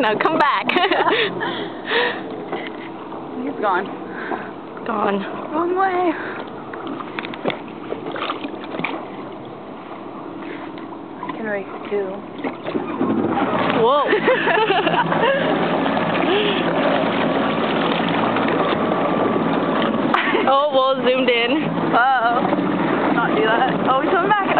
Now come back. He's gone. Gone. Wrong way. I can race too. Whoa. Oh, well, zoomed in. Uh-oh. Not do that. Oh, he's coming back.